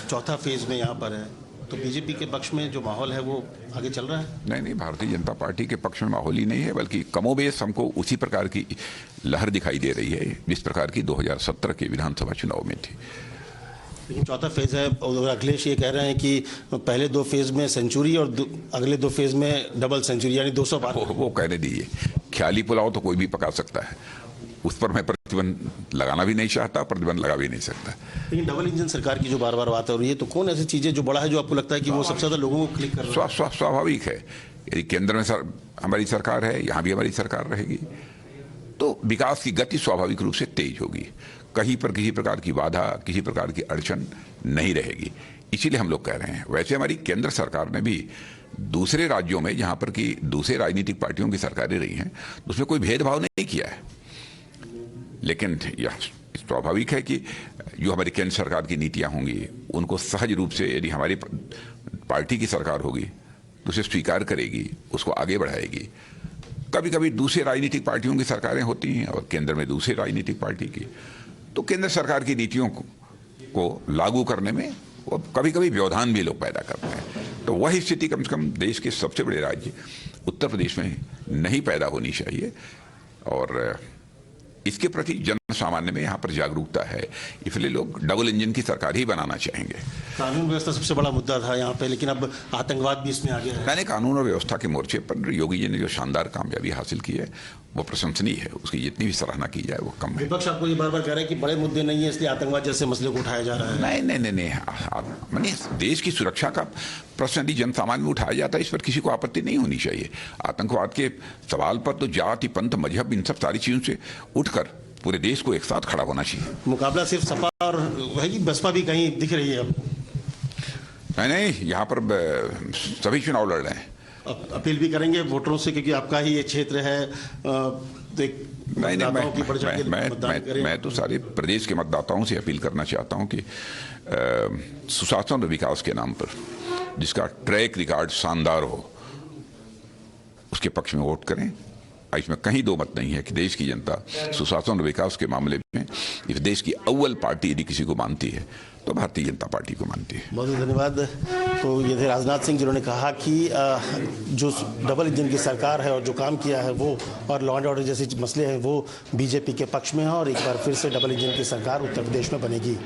चौथा फेज में यहाँ पर है, तो बीजेपी के पक्ष में जो माहौल है वो आगे चल रहा है? नहीं नहीं, भारतीय जनता पार्टी के पक्ष में माहौल ही नहीं है, बल्कि कमोबेश हमको उसी प्रकार की लहर दिखाई दे रही है जिस प्रकार की 2017 के विधानसभा चुनाव में थी। लेकिन चौथा फेज है और अखिलेश ये कह रहे हैं कि पहले दो फेज में सेंचुरी और अगले दो फेज में डबल सेंचुरी यानी 200 पार। वो कहने दीजिए, ख्याली पुलाव तो कोई भी पका सकता है, उस पर मैं प्रतिबंध लगाना भी नहीं चाहता, प्रतिबंध लगा भी नहीं सकता। लेकिन डबल इंजन सरकार की जो बार बार बात हो रही है, तो कौन ऐसी चीजें जो बड़ा है जो आपको लगता है कि वो सबसे ज्यादा लोगों को क्लिक कर रहा है? स्वाभाविक है, यदि केंद्र में हमारी सरकार है, यहाँ भी हमारी सरकार रहेगी, तो विकास की गति स्वाभाविक रूप से तेज होगी। कहीं पर किसी प्रकार की बाधा, किसी प्रकार की अड़चन नहीं रहेगी। इसीलिए हम लोग कह रहे हैं। वैसे हमारी केंद्र सरकार ने भी दूसरे राज्यों में जहां पर की दूसरे राजनीतिक पार्टियों की सरकारें रही हैं, उसमें कोई भेदभाव नहीं किया है। लेकिन यह स्वाभाविक है कि जो हमारी केंद्र सरकार की नीतियां होंगी, उनको सहज रूप से यदि हमारी पार्टी की सरकार होगी तो उसे स्वीकार करेगी, उसको आगे बढ़ाएगी। कभी कभी दूसरे राजनीतिक पार्टियों की सरकारें होती हैं और केंद्र में दूसरे राजनीतिक पार्टी की, तो केंद्र सरकार की नीतियों को लागू करने में वो कभी कभी व्यवधान भी लोग पैदा करते हैं। तो वही स्थिति कम से कम देश के सबसे बड़े राज्य उत्तर प्रदेश में नहीं पैदा होनी चाहिए, और इसके प्रति जन सामान्य में यहाँ पर जागरूकता है, इसलिए लोग डबल इंजन की सरकार ही बनाना चाहेंगे। कानून व्यवस्था सबसे बड़ा मुद्दा था यहाँ पे, लेकिन अब आतंकवाद भी इसमें आ गया है। मैंने कानून और व्यवस्था के मोर्चे पर योगी जी ने जो शानदार कामयाबी हासिल की है वो प्रशंसनीय है, उसकी जितनी भी सराहना की जाए वो कम है। विपक्ष आपको ये बार बार कह रहा है कि बड़े मुद्दे नहीं है इसलिए आतंकवाद जैसे मसले को उठाया जा रहा है। नहीं, देश की सुरक्षा का प्रश्न यदि जन सामान्य में उठाया जाता है, इस पर किसी को आपत्ति नहीं होनी चाहिए। आतंकवाद के सवाल पर तो जाति, पंथ, मजहब, इन सब सारी चीजों से उठकर पूरे देश को एक साथ खड़ा होना चाहिए। मुकाबला सिर्फ सपा और वही बसपा भी कहीं दिख रही है अब? नहीं, यहाँ पर सभी चुनाव लड़ रहे हैं। अपील भी करेंगे वोटरों से, क्योंकि आपका ही ये क्षेत्र है। मैं तो सारे प्रदेश के मतदाताओं से अपील करना चाहता हूँ कि सुशासन और विकास के नाम पर जिसका ट्रैक रिकॉर्ड शानदार हो, उसके पक्ष में वोट करें। इसमें कहीं दो मत नहीं है कि देश की जनता सुशासन और विकास के मामले में इस देश की अव्वल पार्टी यदि किसी को मानती है तो भारतीय जनता पार्टी को मानती है। बहुत बहुत धन्यवाद। तो ये थे राजनाथ सिंह, जिन्होंने कहा कि जो डबल इंजन की सरकार है और जो काम किया है वो, और लॉ एंड ऑर्डर जैसे मसले हैं वो बीजेपी के पक्ष में है, और एक बार फिर से डबल इंजन की सरकार उत्तर प्रदेश में बनेगी।